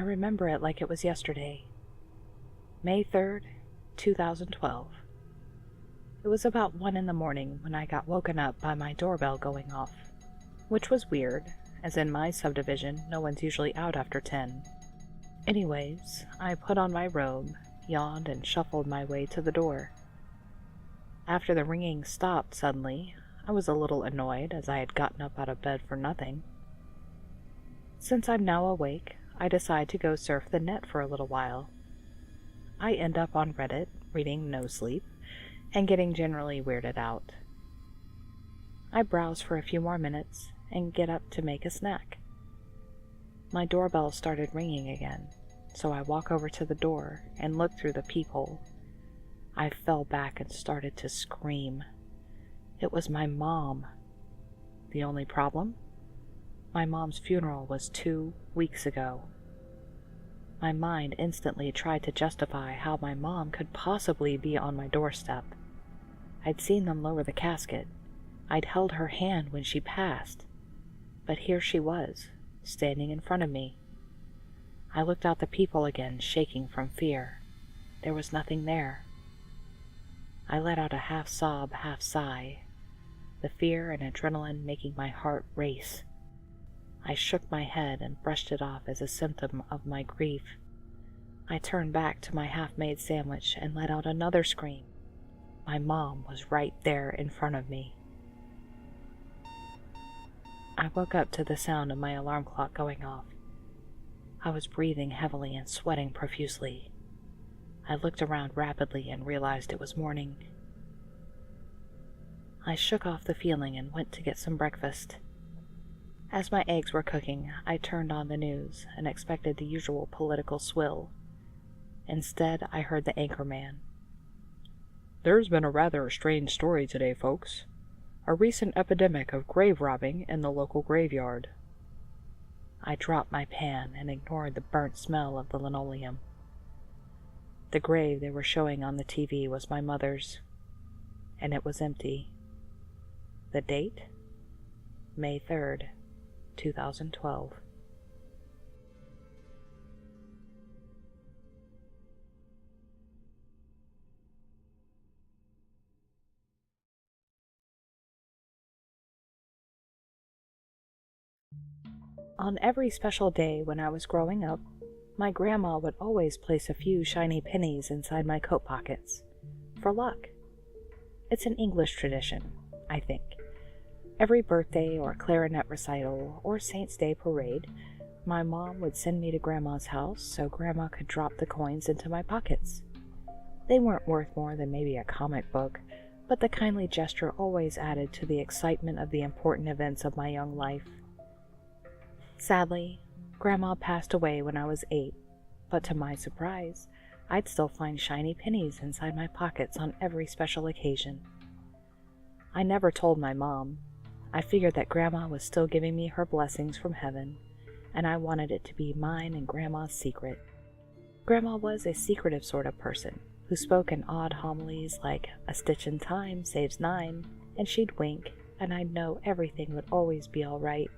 remember it like it was yesterday. May 3rd, 2012. It was about 1 in the morning when I got woken up by my doorbell going off, which was weird, as in my subdivision no one's usually out after 10. Anyways, I put on my robe, yawned, and shuffled my way to the door. After the ringing stopped suddenly, I was a little annoyed as I had gotten up out of bed for nothing. Since I'm now awake, I decide to go surf the net for a little while. I end up on Reddit, reading No Sleep, and getting generally weirded out. I browse for a few more minutes and get up to make a snack. My doorbell started ringing again, so I walk over to the door and look through the peephole. I fell back and started to scream. It was my mom. The only problem? My mom's funeral was 2 weeks ago. My mind instantly tried to justify how my mom could possibly be on my doorstep. I'd seen them lower the casket. I'd held her hand when she passed. But here she was, standing in front of me. I looked out the peephole again, shaking from fear. There was nothing there. I let out a half sob, half sigh, the fear and adrenaline making my heart race. I shook my head and brushed it off as a symptom of my grief. I turned back to my half-made sandwich and let out another scream. My mom was right there in front of me. I woke up to the sound of my alarm clock going off. I was breathing heavily and sweating profusely. I looked around rapidly and realized it was morning. I shook off the feeling and went to get some breakfast. As my eggs were cooking, I turned on the news and expected the usual political swill. Instead, I heard the anchorman. "There's been a rather strange story today, folks. A recent epidemic of grave robbing in the local graveyard." I dropped my pan and ignored the burnt smell of the linoleum. The grave they were showing on the TV was my mother's, and it was empty. The date? May 3rd, 2012. On every special day when I was growing up, my grandma would always place a few shiny pennies inside my coat pockets, for luck. It's an English tradition, I think. Every birthday or clarinet recital or Saints' Day parade, my mom would send me to Grandma's house so Grandma could drop the coins into my pockets. They weren't worth more than maybe a comic book, but the kindly gesture always added to the excitement of the important events of my young life. Sadly, Grandma passed away when I was 8, but to my surprise, I'd still find shiny pennies inside my pockets on every special occasion. I never told my mom. I figured that Grandma was still giving me her blessings from heaven, and I wanted it to be mine and Grandma's secret. Grandma was a secretive sort of person, who spoke in odd homilies like "a stitch in time saves 9," and she'd wink, and I'd know everything would always be all right.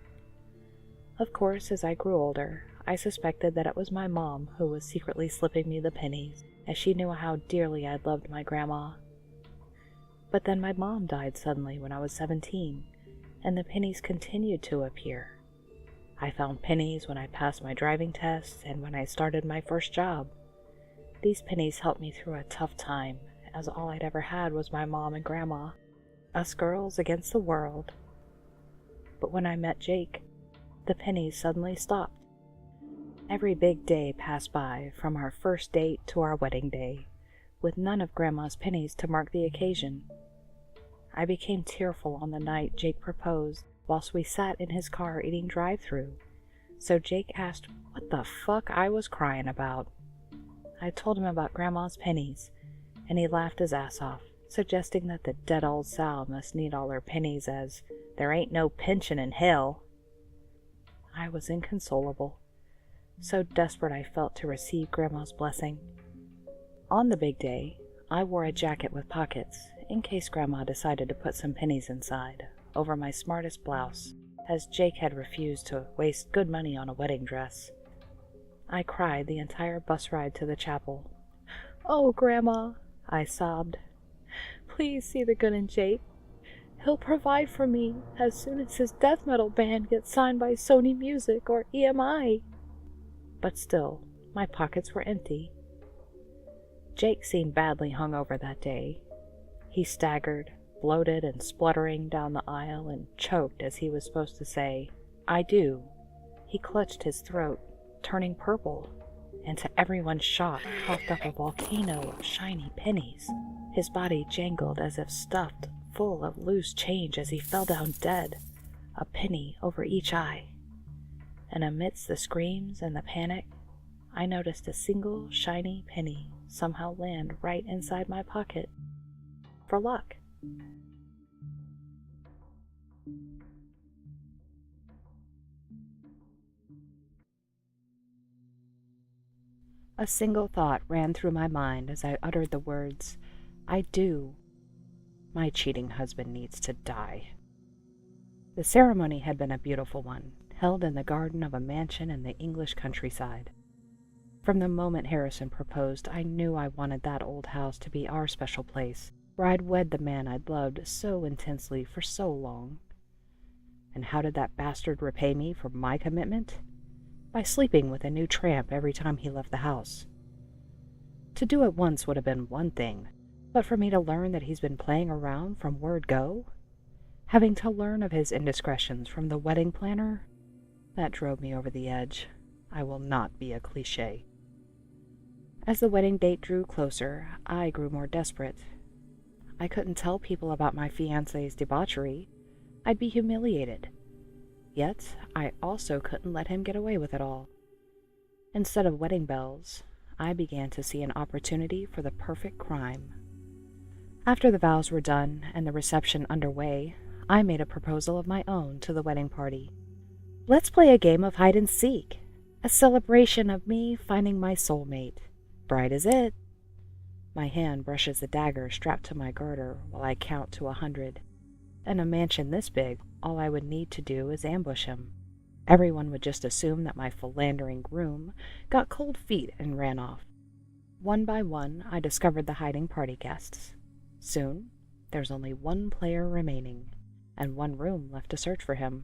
Of course, as I grew older, I suspected that it was my mom who was secretly slipping me the pennies, as she knew how dearly I'd loved my grandma. But then my mom died suddenly when I was 17, and the pennies continued to appear. I found pennies when I passed my driving test and when I started my first job. These pennies helped me through a tough time, as all I'd ever had was my mom and grandma, us girls against the world. But when I met Jake, the pennies suddenly stopped. Every big day passed by, from our first date to our wedding day, with none of Grandma's pennies to mark the occasion. I became tearful on the night Jake proposed, whilst we sat in his car eating drive-thru, so Jake asked what the fuck I was crying about. I told him about Grandma's pennies, and he laughed his ass off, suggesting that the dead old sow must need all her pennies, as there ain't no pension in hell. I was inconsolable, so desperate I felt to receive Grandma's blessing. On the big day, I wore a jacket with pockets, in case Grandma decided to put some pennies inside, over my smartest blouse, as Jake had refused to waste good money on a wedding dress. I cried the entire bus ride to the chapel. "Oh, Grandma," I sobbed. "Please see the good in Jake. He'll provide for me as soon as his death metal band gets signed by Sony Music or EMI." But still, my pockets were empty. Jake seemed badly hungover that day. He staggered, bloated and spluttering down the aisle, and choked as he was supposed to say, "I do." He clutched his throat, turning purple, and to everyone's shock, coughed up a volcano of shiny pennies. His body jangled as if stuffed full of loose change as he fell down dead, a penny over each eye. And amidst the screams and the panic, I noticed a single shiny penny somehow land right inside my pocket. For luck. A single thought ran through my mind as I uttered the words, "I do." My cheating husband needs to die. The ceremony had been a beautiful one, held in the garden of a mansion in the English countryside. From the moment Harrison proposed, I knew I wanted that old house to be our special place, where I'd wed the man I'd loved so intensely for so long. And how did that bastard repay me for my commitment? By sleeping with a new tramp every time he left the house. To do it once would have been one thing, but for me to learn that he's been playing around from word go, having to learn of his indiscretions from the wedding planner, that drove me over the edge. I will not be a cliché. As the wedding date drew closer, I grew more desperate. I couldn't tell people about my fiancé's debauchery. I'd be humiliated. Yet, I also couldn't let him get away with it all. Instead of wedding bells, I began to see an opportunity for the perfect crime. After the vows were done and the reception underway, I made a proposal of my own to the wedding party. "Let's play a game of hide and seek, a celebration of me finding my soulmate. Bride is it." My hand brushes the dagger strapped to my garter while I count to 100. In a mansion this big, all I would need to do is ambush him. Everyone would just assume that my philandering groom got cold feet and ran off. One by one, I discovered the hiding party guests. Soon, there's only one player remaining, and one room left to search for him.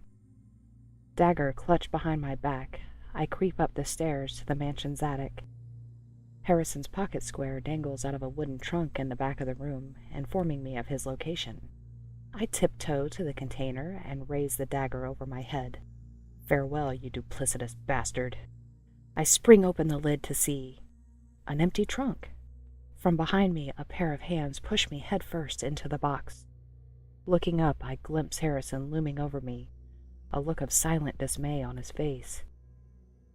Dagger clutched behind my back, I creep up the stairs to the mansion's attic. Harrison's pocket square dangles out of a wooden trunk in the back of the room, informing me of his location. I tiptoe to the container and raise the dagger over my head. "Farewell, you duplicitous bastard." I spring open the lid to see an empty trunk. From behind me, a pair of hands push me headfirst into the box. Looking up, I glimpse Harrison looming over me, a look of silent dismay on his face.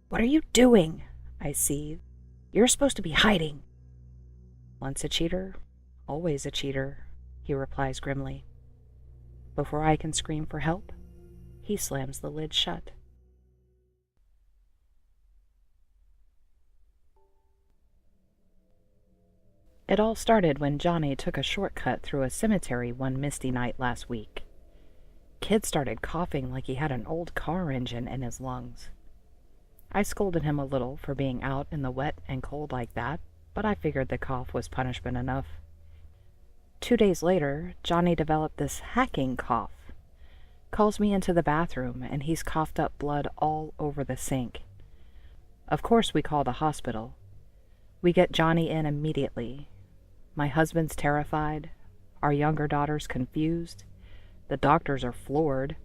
"What are you doing?" I seethe. "You're supposed to be hiding." "Once a cheater, always a cheater," he replies grimly. Before I can scream for help, he slams the lid shut. It all started when Johnny took a shortcut through a cemetery one misty night last week. Kid started coughing like he had an old car engine in his lungs. I scolded him a little for being out in the wet and cold like that, but I figured the cough was punishment enough. 2 days later, Johnny developed this hacking cough. Calls me into the bathroom, and he's coughed up blood all over the sink. Of course, we call the hospital. We get Johnny in immediately. My husband's terrified. Our younger daughter's confused. The doctors are floored.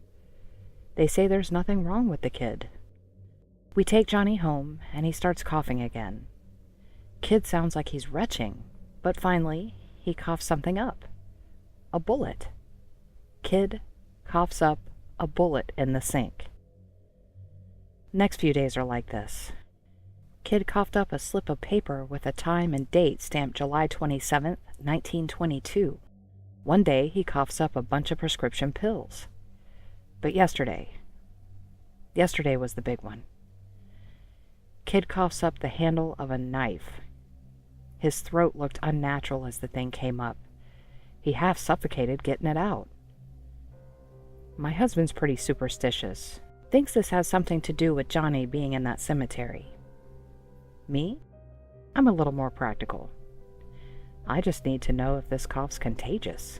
They say there's nothing wrong with the kid. We take Johnny home, and he starts coughing again. Kid sounds like he's retching, but finally, he coughs something up. A bullet. Kid coughs up a bullet in the sink. Next few days are like this. Kid coughed up a slip of paper with a time and date stamped July 27th, 1922. One day, he coughs up a bunch of prescription pills. But yesterday was the big one. Kid coughs up the handle of a knife. His throat looked unnatural as the thing came up. He half suffocated getting it out. My husband's pretty superstitious. Thinks this has something to do with Johnny being in that cemetery. Me? I'm a little more practical. I just need to know if this cough's contagious.